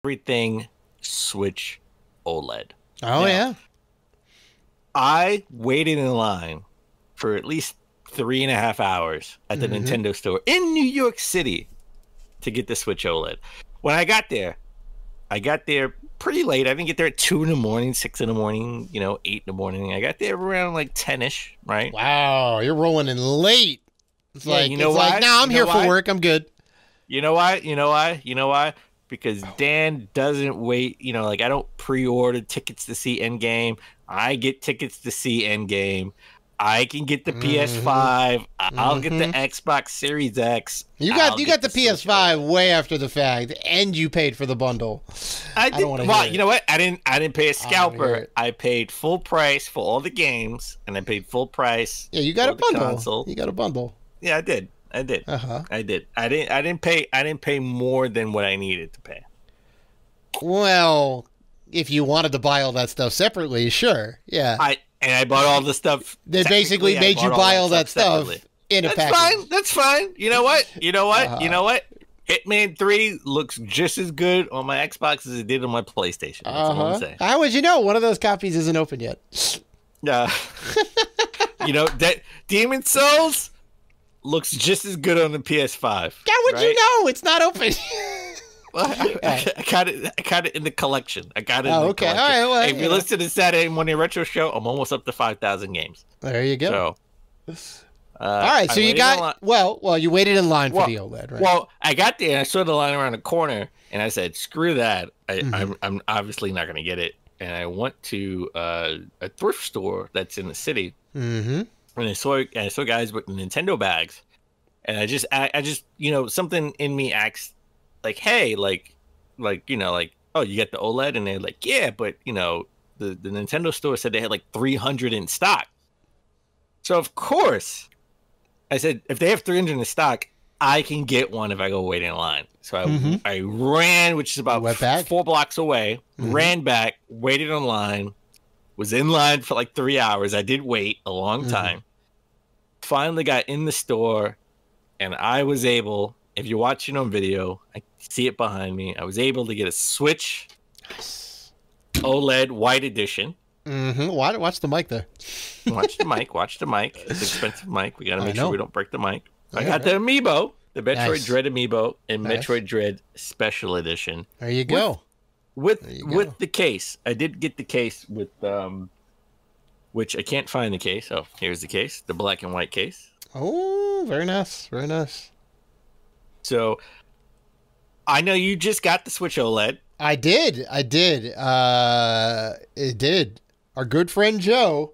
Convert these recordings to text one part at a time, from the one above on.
everything Switch OLED. Oh, Now, yeah. I waited in line for at least 3.5 hours at the Nintendo store in New York City to get the Switch OLED. When I got there pretty late. I didn't get there at 2 in the morning, 6 in the morning, 8 in the morning. I got there around like 10-ish, right? Wow, you're rolling in late. It's Yeah, like, you know why? like, nah, I'm here for work. I'm good. You know why? You know why? Because Dan doesn't wait. I don't pre-order tickets to see Endgame. I get tickets to see Endgame. I can get the PS5. I'll get the Xbox Series X. You got the PS5 way after the fact, and you paid for the bundle. I did. Well, you know what? I didn't pay a scalper. I paid full price for all the games, and I paid full price. Yeah, you got a bundle. Console. You got a bundle. Yeah, I did. I did. I did. I didn't pay more than what I needed to pay. Well, if you wanted to buy all that stuff separately, sure. Yeah. I bought all the stuff. They basically made you buy all that stuff in a package. That's fine. You know what? You know what? Hitman 3 looks just as good on my Xbox as it did on my PlayStation. That's all I'm saying. How would you know? One of those copies isn't open yet. Yeah. That Demon Souls looks just as good on the PS5. How would you know? It's not open. Well, I got it in the collection. I got it in the collection. All right. Well, if you listen to the Saturday Morning Retro Show, I'm almost up to 5,000 games. There you go. So, all right. So you got you waited in line for the OLED, right? Well, I got there and I saw the line around the corner, and I said, "Screw that! I'm obviously not going to get it." And I went to a thrift store that's in the city, and I saw guys with Nintendo bags, and I just something in me acts like, hey, like, oh, you got the OLED? And they're like, yeah, but, the Nintendo store said they had like 300 in stock. So, of course, I said, if they have 300 in stock, I can get one if I go wait in line. So I ran, which is about 4 blocks away, ran back, waited in line, was in line for like 3 hours. I did wait a long time. Finally got in the store, and I was able, if you're watching on video, I see it behind me. I was able to get a Switch OLED White Edition. Watch the mic there. Watch the mic. It's an expensive mic. We got to make sure we don't break the mic. I got the Amiibo, the Metroid Dread Amiibo, and Metroid Dread Special Edition. There you go. With the case. I did get the case with which I can't find the case. Oh, here's the case, the black and white case. Oh, very nice. Very nice. So, I know you just got the Switch OLED. I did. It did. Our good friend Joe,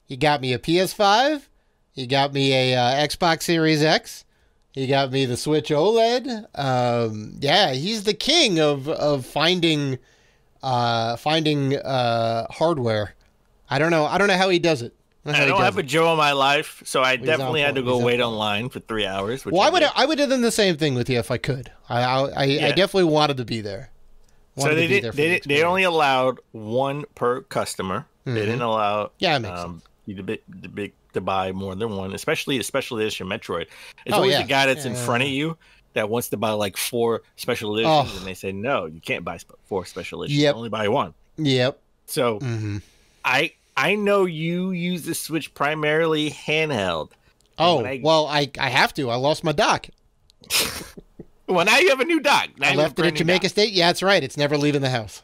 he got me a PS5. He got me a Xbox Series X. He got me the Switch OLED. Yeah, he's the king of finding hardware. I don't know how he does it. I don't have a Joe in my life, so I definitely had to go wait online for 3 hours. Well, I would have done the same thing with you if I could. I definitely wanted to be there. So they only allowed one per customer. They didn't allow you to buy more than one, especially a special edition Metroid. It's always the guy that's in front of you that wants to buy like 4 special editions, and they say no, you can't buy 4 special editions. Only buy 1. Yep. So I know you use the Switch primarily handheld. I have to. I lost my dock. Well, now you have a new dock. I left it at Jamaica State. Yeah, that's right. It's never leaving the house.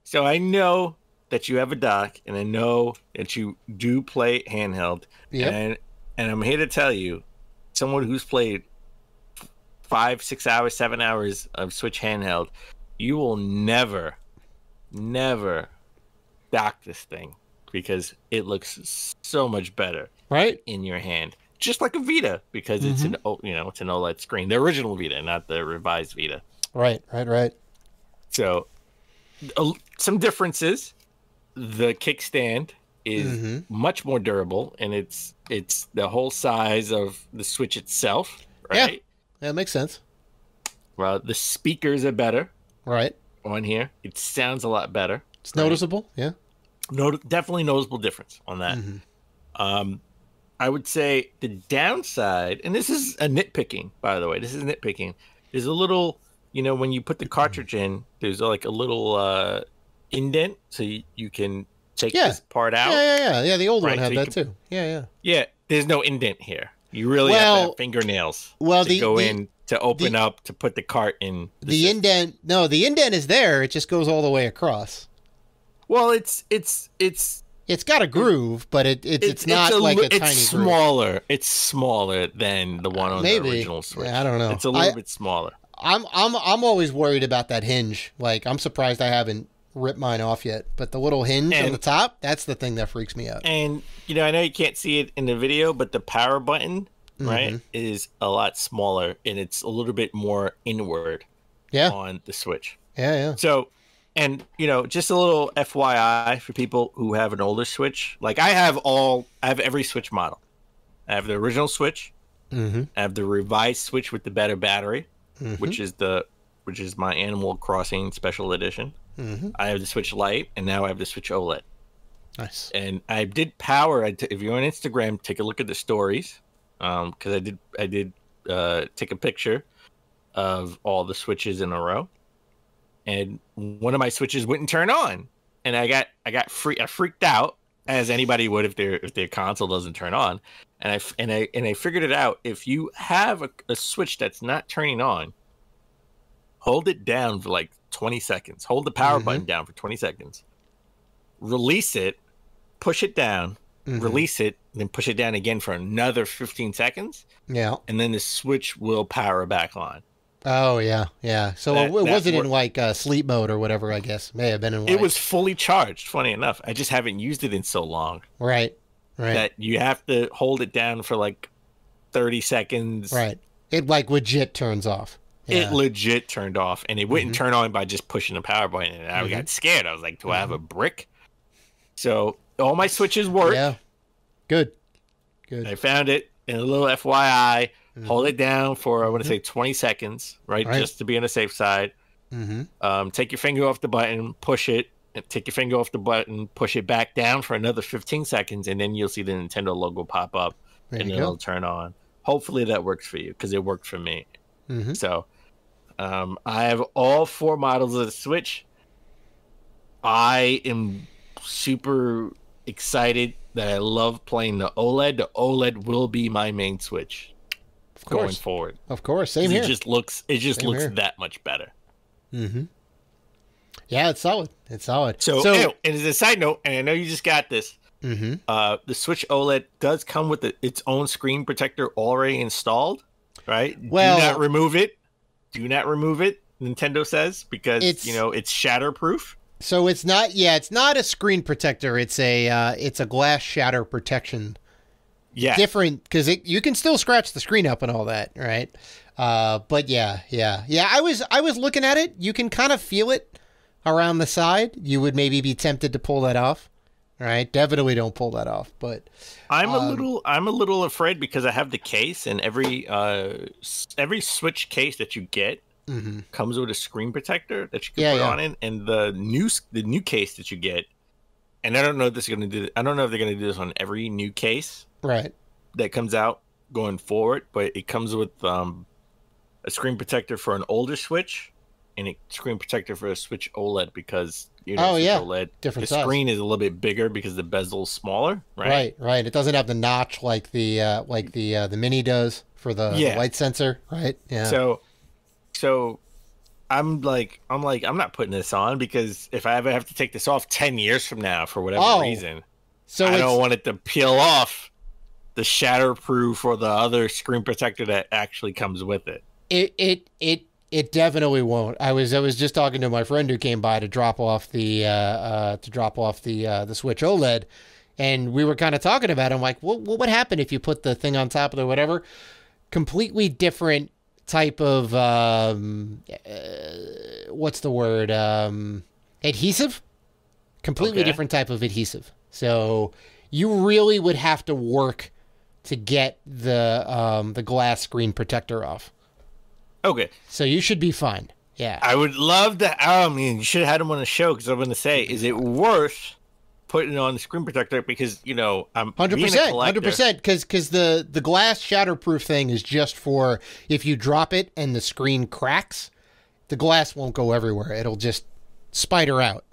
So I know that you have a dock, and I know that you do play handheld. Yep. And I'm here to tell you, someone who's played 5, 6 hours, 7 hours of Switch handheld, you will never dock this thing because it looks so much better in your hand. Just like a Vita, because it's an OLED screen. The original Vita, not the revised Vita. Right. So, some differences. The kickstand is much more durable, and it's the whole size of the Switch itself. Right? Yeah, that makes sense. Well, the speakers are better. Right. On here, it sounds a lot better. It's noticeable. Yeah. Definitely noticeable difference on that. I would say the downside, and this is a nitpicking, by the way, is a little when you put the cartridge in, there's like a little indent, so you can take this part out. Yeah. The old one Right, had so that too. Yeah. Yeah, there's no indent here. You really have to have fingernails to go in to open up to put the cart in. The indent is there. It just goes all the way across. Well, it's got a groove, but it's not like a tiny smaller. Groove. It's smaller than the one on the original Switch. Yeah, I don't know. It's a little bit smaller. I'm always worried about that hinge. Like, I'm surprised I haven't ripped mine off yet. But the little hinge on the top, that's the thing that freaks me out. And I know you can't see it in the video, but the power button, right, is a lot smaller, and it's a little bit more inward. Yeah. On the Switch. Yeah. So. And, just a little FYI for people who have an older Switch. Like, I have every Switch model. I have the original Switch. I have the revised Switch with the better battery, which is my Animal Crossing Special Edition. I have the Switch Lite, and now I have the Switch OLED. Nice. And I did power. If you're on Instagram, take a look at the stories, because I did take a picture of all the Switches in a row. And one of my switches wouldn't turn on, and I freaked out, as anybody would if their console doesn't turn on. And I figured it out. If you have a switch that's not turning on, hold it down for like 20 seconds. Hold the power button down for 20 seconds. Release it, push it down, release it, then push it down again for another 15 seconds. Yeah. And then the switch will power back on. Oh, yeah. So it wasn't in like sleep mode or whatever, I guess. May have been in It was fully charged, funny enough. I just haven't used it in so long. Right. That you have to hold it down for like 30 seconds. Right. It like legit turns off. Yeah. It legit turned off, and it wouldn't turn on by just pushing the power button. And I got scared. I was like, do I have a brick? So all my switches work. Yeah. Good. I found it. And a little FYI, hold it down for, I want to say 20 seconds, right? Just to be on the safe side. Take your finger off the button, push it, and take your finger off the button, push it back down for another 15 seconds, and then you'll see the Nintendo logo pop up, and it'll turn on. Hopefully that works for you, because it worked for me. So I have all 4 models of the Switch. I am super excited that I love playing the OLED. The OLED will be my main Switch going forward. Of course, same here. It just looks that much better. Yeah, it's solid. So and as a side note, and I know you just got this, the Switch OLED does come with its own screen protector already installed, right? Well, do not remove it. Nintendo says, because it's shatterproof. So it's not a screen protector. It's a glass shatter protection. Yeah. Different, because you can still scratch the screen up and all that, right? But yeah. I was looking at it. You can kind of feel it around the side. You would maybe be tempted to pull that off. Right? Definitely don't pull that off. But I'm a little afraid, because I have the case, and every Switch case that you get comes with a screen protector that you can put on it, and the new case that you get, and I don't know if they're going to do this on every new case that comes out going forward, but it comes with a screen protector for an older Switch and a screen protector for a Switch OLED, because Switch OLED, different the size. Screen is a little bit bigger because the bezel's smaller, right? Right. It doesn't have the notch like the Mini does for the light sensor, right? Yeah. So I'm not putting this on, because if I ever have to take this off 10 years from now for whatever reason, I don't want it to peel off the shatterproof or the other screen protector that actually comes with it. It definitely won't. I was just talking to my friend who came by to drop off the Switch OLED, and we were kind of talking about it. I'm like, what would happen if you put the thing on top of the whatever? Completely different type of what's the word? Adhesive. Completely different type of adhesive. So you really would have to work to get the glass screen protector off. Okay. So you should be fine. Yeah. I would love to. I mean, you should have had him on the show, because I'm going to say, is it worth putting on the screen protector? Because, I'm 100%, because the glass shatterproof thing is just for if you drop it and the screen cracks, the glass won't go everywhere. It'll just spider out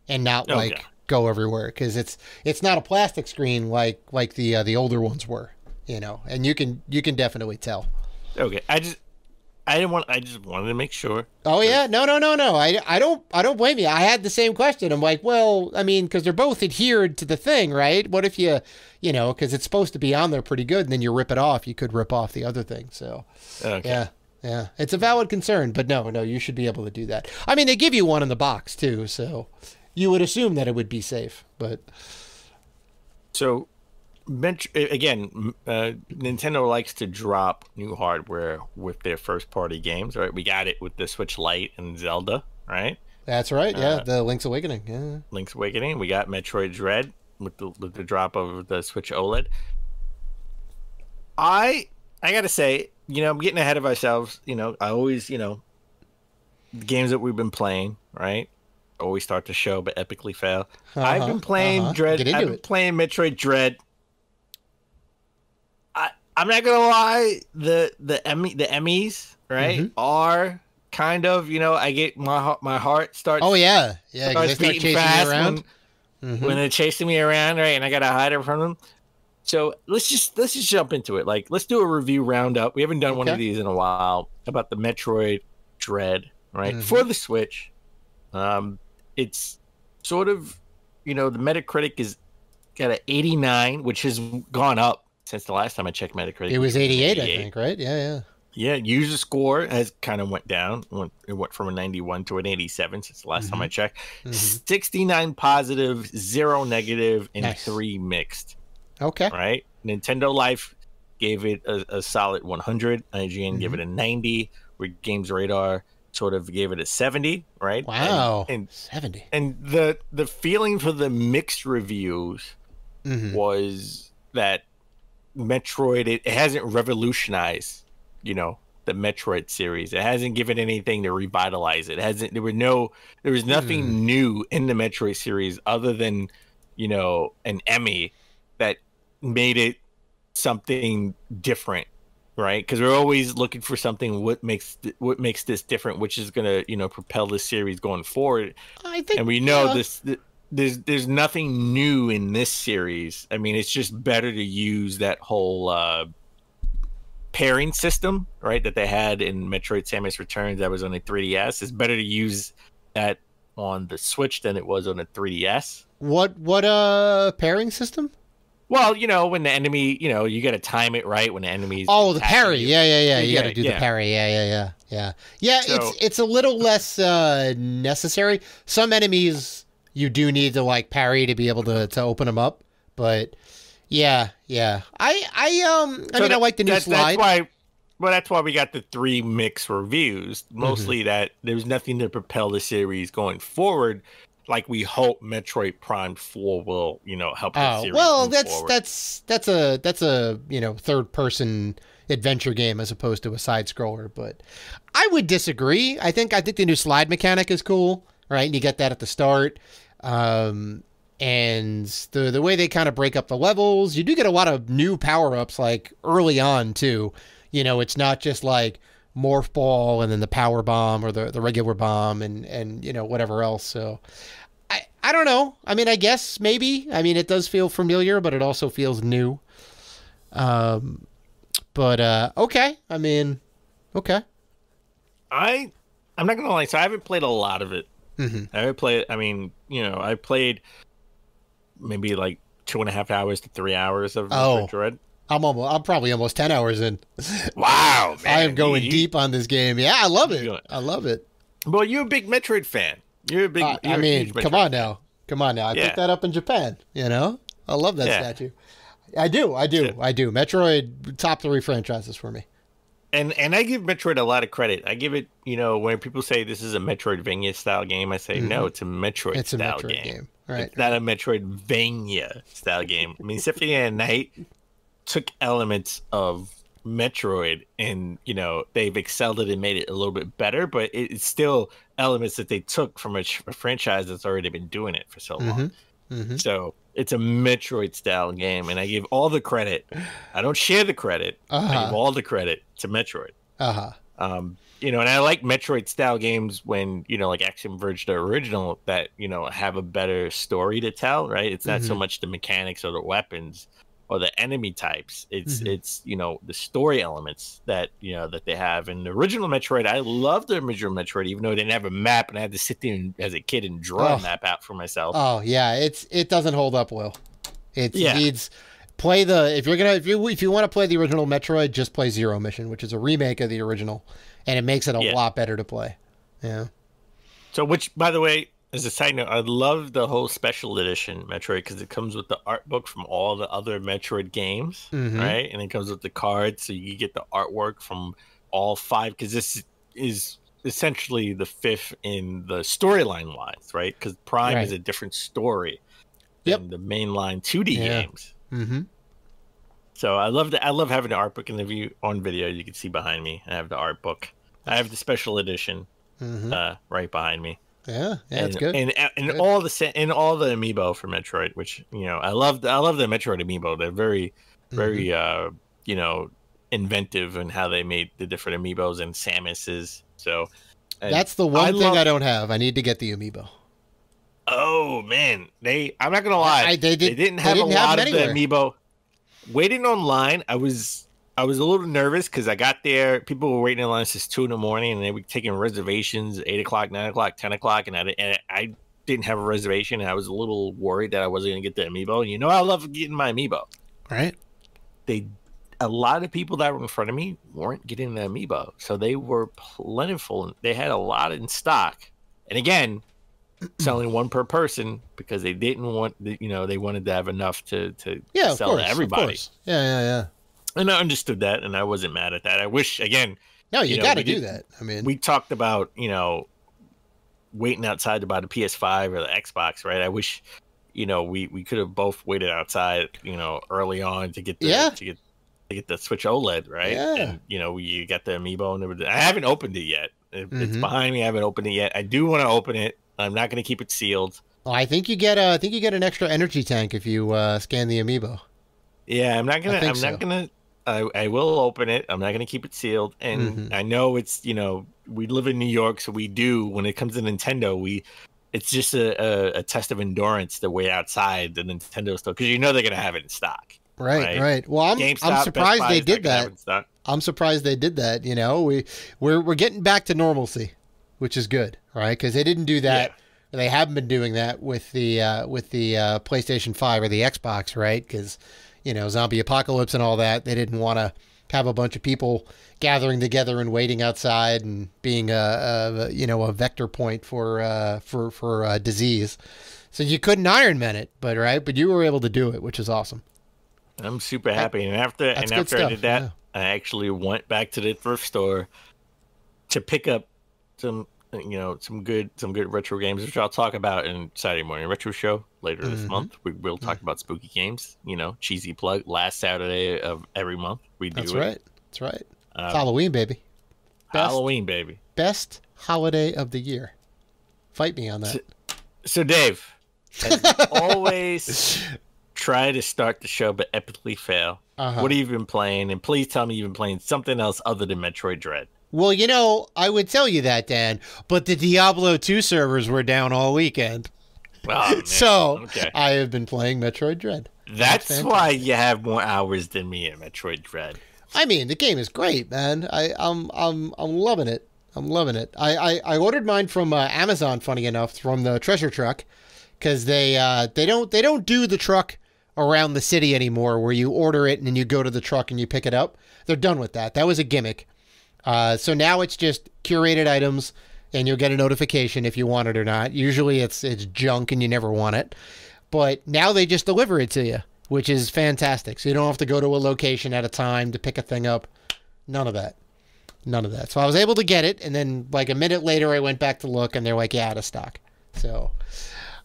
and not like go everywhere, because it's not a plastic screen like the older ones were, you know. And you can definitely tell. Okay, I just wanted to make sure. Oh yeah, no. I don't blame you. I had the same question. I'm like, well, I mean, because they're both adhered to the thing, right? What if you know, because it's supposed to be on there pretty good, and then you rip it off. You could rip off the other thing. So, yeah, it's a valid concern, but no, you should be able to do that. I mean, they give you one in the box too, so you would assume that it would be safe, but so. Again, Nintendo likes to drop new hardware with their first-party games, right? We got it with the Switch Lite and Zelda, right? That's right. Yeah, the Link's Awakening. Yeah, Link's Awakening. We got Metroid Dread with the drop of the Switch OLED. I gotta say, you know, I'm getting ahead of ourselves. You know, I always, you know, the games that we've been playing, right? Always start to show, but epically fail. I've been playing Dread. I've been playing Metroid Dread. I'm not gonna lie, the Emmys, right, are kind of, you know, I get my heart starts. Oh yeah, starts beating fast around when they're chasing me around, right, and I gotta hide it from them. So let's just jump into it. Like, let's do a review roundup. We haven't done one of these in a while about the Metroid Dread, right, for the Switch. It's sort of, you know, the Metacritic is got an 89, which has gone up since the last time I checked Metacritic. It was 88, I think, right? Yeah. Yeah, user score has kind of went down. It went from a 91 to an 87 since the last time I checked. 69 positive, 0 negative, and 3 mixed. Okay. Right? Nintendo Life gave it a solid 100. IGN gave it a 90. Where Games Radar sort of gave it a 70, right? Wow. And 70. And the feeling for the mixed reviews was that Metroid, it hasn't revolutionized, you know, the Metroid series. It hasn't given anything to revitalize it. There was nothing new in the Metroid series other than, you know, an Emmy that made it something different, right? Because we're always looking for something what makes this different, which is gonna, you know, propel the series going forward. I think, and we know this. There's nothing new in this series. I mean, it's just better to use that whole pairing system, right, that they had in Metroid Samus Returns that was on the 3DS. It's better to use that on the Switch than it was on the 3DS. What pairing system? Well, you know, when the enemy, you know, you got to time it right when the enemy's the parry. Yeah. You got to do the parry. Yeah. So, it's a little less necessary. Some enemies you do need to like parry to be able to open them up, but yeah. I mean, I like the new slide. That's why we got the 3 mixed reviews. Mostly that there's nothing to propel the series going forward. Like we hope Metroid Prime 4 will, you know, help the series. Well, move forward. that's a you know, third person adventure game as opposed to a side scroller. But I would disagree. I think the new slide mechanic is cool, right? And you get that at the start. And the way they kind of break up the levels, you do get a lot of new power-ups like early on too. You know, it's not just like morph ball and then the power bomb or the regular bomb and you know, whatever else. So I don't know. I mean, I guess maybe. I mean, it does feel familiar, but it also feels new. But okay. I mean, okay. I'm not gonna lie. So I haven't played a lot of it. I haven't played. I mean, you know, I played maybe like 2.5 hours to 3 hours of Metroid. I'm probably almost 10 hours in. Wow, man. I am going deep on this game. Yeah, I love it. I love it. Well, you're a big Metroid fan. You're a big. I mean, come on now. I picked that up in Japan. You know, I love that statue. I do. Metroid, top 3 franchises for me. And I give Metroid a lot of credit. I give it, you know, when people say this is a Metroidvania style game, I say no, it's a Metroid style game. Right. It's not a Metroidvania style game. I mean, Symphony at Night took elements of Metroid and, you know, they've excelled it and made it a little bit better, but it's still elements that they took from a franchise that's already been doing it for so long. So it's a Metroid style game, and I give all the credit. I don't share the credit. I give all the credit to Metroid. and I like Metroid style games when, like Action Verge, the original, that, have a better story to tell, right? It's not so much the mechanics or the weapons or the enemy types. It's the story elements that that they have. In the original Metroid, I love the original Metroid, even though they didn't have a map and I had to sit there as a kid and draw a map out for myself. Oh yeah, it doesn't hold up well. It needs if you want to play the original Metroid, just play Zero Mission, which is a remake of the original, and it makes it a lot better to play. Yeah. So, which, by the way, as a side note, I love the whole special edition Metroid because it comes with the art book from all the other Metroid games, right? And it comes with the cards, so you get the artwork from all 5. Because this is essentially the 5th in the storyline wise, right? Because Prime is a different story than the mainline 2D games. So I love that. I love having the art book in the view on video. You can see behind me. I have the art book. I have the special edition right behind me. Yeah, it's good. And good. all the amiibo for Metroid, which I love the Metroid amiibo. They're very inventive in how they made the different amiibos and Samuses. So that's the one thing I don't have. I need to get the amiibo. Oh man, I'm not gonna lie. They didn't have a lot of the amiibo. Waiting online, I was a little nervous because I got there. People were waiting in line since 2 a.m, and they were taking reservations 8 o'clock, 9 o'clock, 10 o'clock, and I didn't have a reservation. And I was a little worried that I wasn't going to get the amiibo. And I love getting my amiibo. Right. A lot of people that were in front of me weren't getting the amiibo, so they were plentiful. And they had a lot in stock. And again, selling one per person because they didn't want they wanted to have enough to sell to everybody. Yeah. And I understood that, and I wasn't mad at that. I wish, again... No, you got to do that. I mean... We talked about, waiting outside to buy the PS5 or the Xbox, right? I wish, we could have both waited outside, early on to get the the Switch OLED, right? Yeah. And, you got the amiibo and everything. I haven't opened it yet. It's behind me. I haven't opened it yet. I do want to open it. I'm not going to keep it sealed. Oh, I think you get an extra energy tank if you scan the amiibo. Yeah, I'm not gonna. I will open it. I'm not going to keep it sealed. And I know it's, we live in New York, so we do, when it comes to Nintendo, it's just a test of endurance to wait outside the Nintendo store because they're going to have it in stock. Right. Well, I'm surprised they did that. I'm surprised they did that. We're getting back to normalcy, which is good, right? Because they didn't do that. Yeah. They haven't been doing that with the PlayStation 5 or the Xbox, right? Because zombie apocalypse and all that. They didn't want to have a bunch of people gathering together and waiting outside and being a vector point for disease. So you couldn't Iron Man it, but you were able to do it, which is awesome. I'm super happy. And after I did that, I actually went back to the thrift store to pick up some good retro games, which I'll talk about in Saturday Morning Retro Show later this month. We will talk about spooky games. Cheesy plug. Last Saturday of every month we do. That's right. It's Halloween, baby. Halloween, baby. Best holiday of the year. Fight me on that. So Dave, as you always try to start the show but epically fail. What have you been playing? And please tell me you've been playing something else other than Metroid Dread. Well, I would tell you that, Dan, but the Diablo 2 servers were down all weekend. Oh, so I have been playing Metroid Dread. That's why you have more hours than me at Metroid Dread. I mean, the game is great, man. I'm loving it. I'm loving it. I ordered mine from Amazon, funny enough, from the treasure truck, because they don't do the truck around the city anymore, where you order it and then you go to the truck and you pick it up. They're done with that. That was a gimmick. So now it's just curated items, and you'll get a notification if you want it or not. Usually it's junk and you never want it. But now they just deliver it to you, which is fantastic. So you don't have to go to a location at a time to pick a thing up. None of that. So I was able to get it, and then like a minute later I went back to look, and they're like, yeah, out of stock. So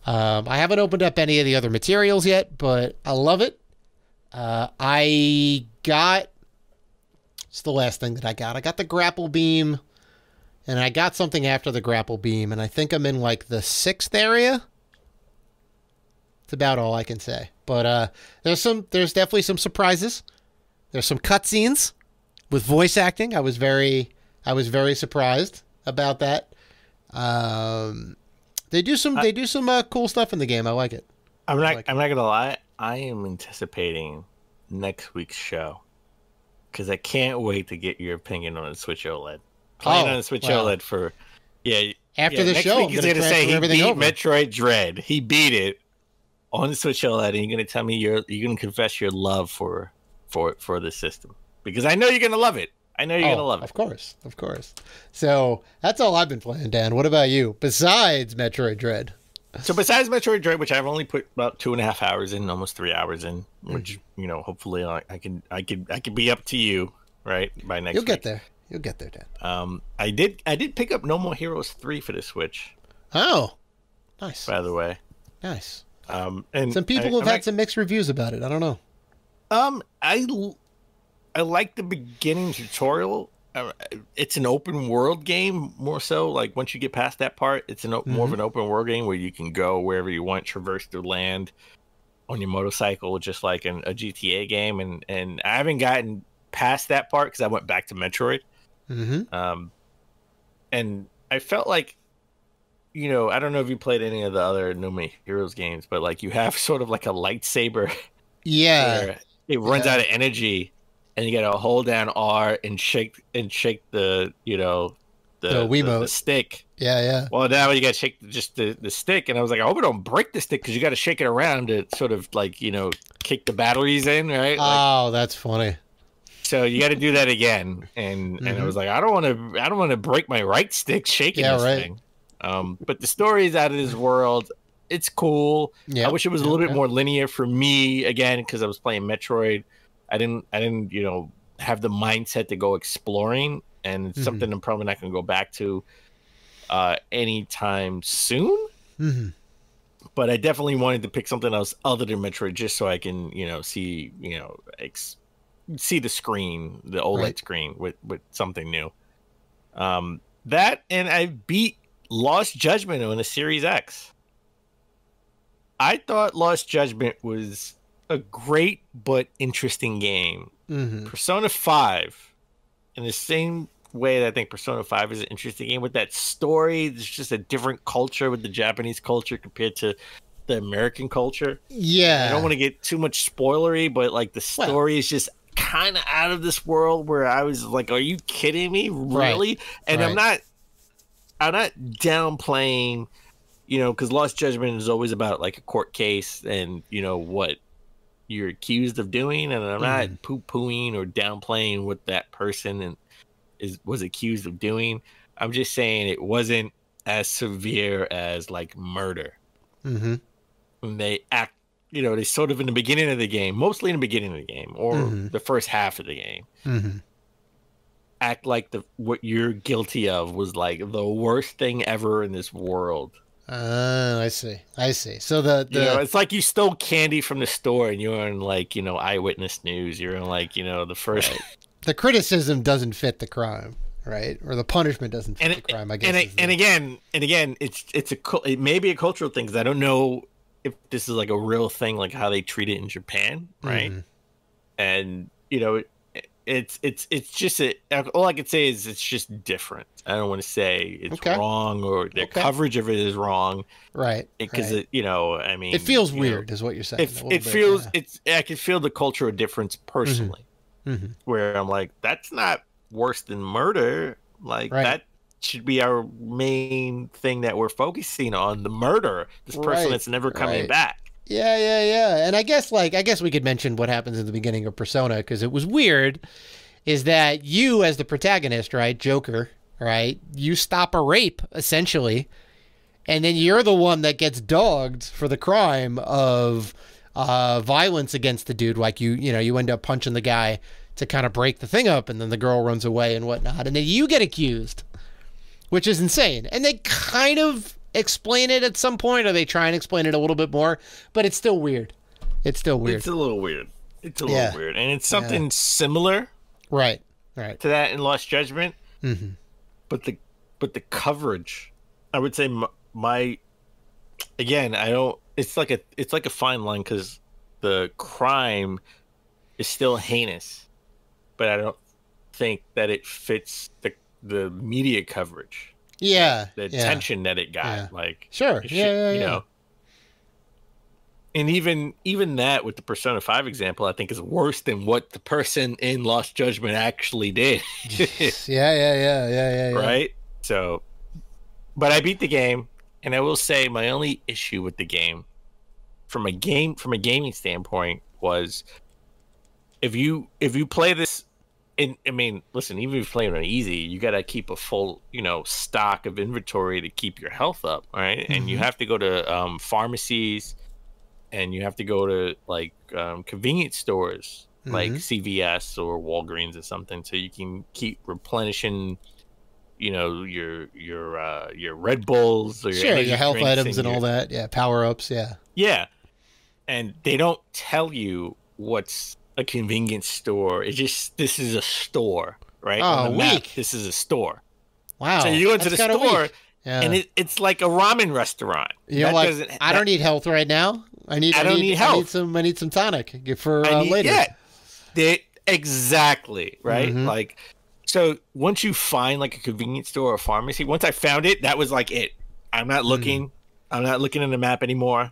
I haven't opened up any of the other materials yet, but I love it. It's the last thing that I got. I got the grapple beam, and I got something after the grapple beam, and I think I'm in like the 6th area. It's about all I can say. But there's definitely some surprises. There's some cutscenes with voice acting. I was very I was very surprised about that. They do some cool stuff in the game. I like it. I'm not gonna lie. I am anticipating next week's show because I can't wait to get your opinion on the Switch OLED. Playing on the Switch OLED for after the show. Week, he's gonna say he beat Metroid Dread. He beat it on the Switch OLED, and you're gonna tell me you're gonna confess your love for the system because I know you're gonna love it. I know you're gonna love it. Of course. So that's all I've been playing, Dan. What about you? Besides Metroid Dread. So besides Metroid Dread, which I've only put about 2.5 hours in, almost 3 hours in, which hopefully I can be up to you right by next week. You'll get there, Dan. I did pick up No More Heroes 3 for the Switch. Oh, nice. By the way, nice. And some people have had some mixed reviews about it. I don't know. I like the beginning tutorial. It's an open world game more so. Like once you get past that part, it's more of an open world game where you can go wherever you want, traverse the land on your motorcycle, just like a GTA game. And I haven't gotten past that part because I went back to Metroid. And I felt like, I don't know if you played any of the other No More Heroes games, but like you have sort of like a lightsaber. Yeah. Where it runs out of energy. And you gotta hold down R and shake the Wiimote. The stick. Yeah. Well, now you gotta shake just the stick, and I was like, I hope it don't break the stick because you gotta shake it around to sort of like kick the batteries in, right? Oh, that's funny. So you got to do that again, and I was like, I don't want to break my right stick shaking this thing. But the story is out of this world. It's cool. I wish it was a little bit more linear for me again because I was playing Metroid. I didn't, have the mindset to go exploring, and it's something I'm probably not going to go back to anytime soon. But I definitely wanted to pick something else other than Metroid, just so I can, see, see the screen, the OLED screen with something new. That, and I beat Lost Judgment on the Series X. I thought Lost Judgment was a great but interesting game. Persona 5, in the same way that I think Persona 5 is an interesting game with that story. There's just a different culture with the Japanese culture compared to the American culture. Yeah. I don't want to get too much spoilery, but like the story is just kind of out of this world where I was like, are you kidding me? Really? And I'm not downplaying, because Lost Judgment is always about like a court case and what you're accused of doing, and I'm not poo-pooing or downplaying what that person was accused of doing. I'm just saying it wasn't as severe as like murder. When they act, they sort of in the beginning of the game, mostly in the beginning of the game or the first half of the game, act like what you're guilty of was like the worst thing ever in this world. I see. So the it's like you stole candy from the store and you're in like, Eyewitness News. You're in like, the first. The criticism doesn't fit the crime, right? Or the punishment doesn't fit the crime, I guess. And again, it may be a cultural thing because I don't know if this is like a real thing, like how they treat it in Japan, right? And it's just all I could say is it's just different. I don't want to say it's wrong or their coverage of it is wrong, right? Because it feels weird, is what you're saying. I can feel the cultural difference personally, where I'm like, that's not worse than murder. Like that should be our main thing that we're focusing on: the murder. This person that's never coming back. Yeah. And I guess we could mention what happens in the beginning of Persona because it was weird. Is that you as the protagonist, right, Joker, right? You stop a rape essentially, and then you're the one that gets dogged for the crime of violence against the dude. Like you end up punching the guy to kind of break the thing up, and then the girl runs away and whatnot, and then you get accused, which is insane. And they kind of explain it at some point, or they try and explain it a little bit more, but it's still weird. It's a little weird. And it's something similar right to that in Lost Judgment. But the coverage, I would say it's like a fine line because the crime is still heinous, but I don't think that it fits the media coverage, Yeah. the attention that it got. Yeah. Like, Sure. it Yeah. you know. And even that with the Persona 5 example, I think is worse than what the person in Lost Judgment actually did. Yeah. Right? So, but I beat the game, and I will say my only issue with the game from a gaming standpoint was if you play this I mean, listen, even if you play it on easy, you got to keep a full, stock of inventory to keep your health up, right? And you have to go to pharmacies, and you have to go to like convenience stores like CVS or Walgreens or something, so you can keep replenishing, your Red Bulls or your health drinks items and all that. Yeah, power ups. Yeah, and they don't tell you what's a convenience store. It's just, this is a store, right? Oh, on the map, weak. this is a store. Wow. So you go into the store, weak. Yeah. and it's like a ramen restaurant. I don't need health right now. I need health. I need some tonic for later. Yeah, exactly, right? Like, so once you find like a convenience store or a pharmacy, once I found it, that was like it. I'm not looking. I'm not looking at the map anymore.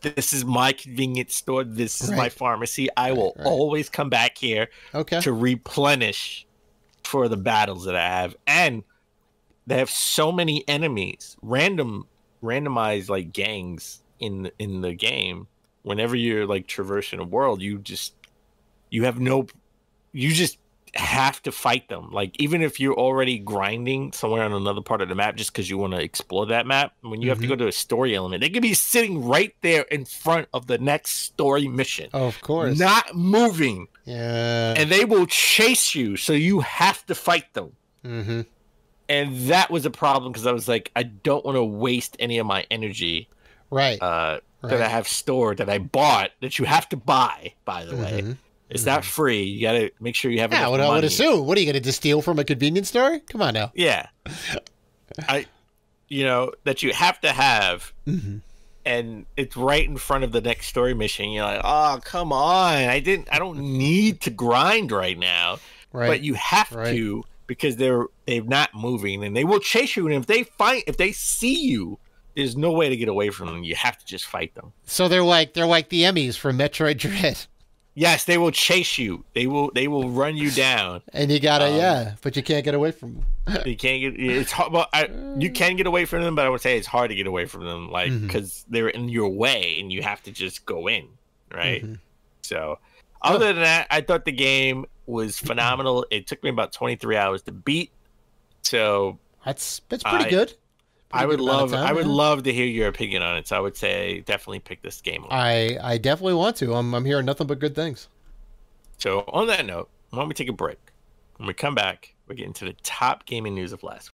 This is my convenience store. This is my pharmacy. I will always come back here to replenish for the battles that I have. And they have so many enemies, randomized like gangs in the game. Whenever you're like traversing a world, you just have to fight them. Like, even if you're already grinding somewhere on another part of the map just because you want to explore that map, when you have to go to a story element, they could be sitting right there in front of the next story mission. Oh, of course. Not moving. Yeah. And they will chase you, so you have to fight them. And that was a problem, because I was like, I don't want to waste any of my energy that I have stored, that I bought, that you have to buy, by the way. It's not free. You got to make sure you have enough money. I would assume. What are you going to just steal from a convenience store? Come on now. Yeah. That you have to have, and it's right in front of the next story mission. You're like, oh, come on. I don't need to grind right now. Right. But you have to, because they're not moving, and they will chase you. And if they see you, there's no way to get away from them. You have to just fight them. So they're like the Emmys from Metroid Dread. Yes, they will chase you. They will run you down. And you gotta, but you can't get away from them. You can't get. It's hard. Well, you can get away from them, but I would say it's hard to get away from them, like, because they're in your way, and you have to just go in, right? So, other than that, I thought the game was phenomenal. It took me about 23 hours to beat. So that's pretty good. I would love to hear your opinion on it. So I would say definitely pick this game up. I definitely want to. I'm hearing nothing but good things. So on that note, why don't we take a break? When we come back, we get into the top gaming news of last week.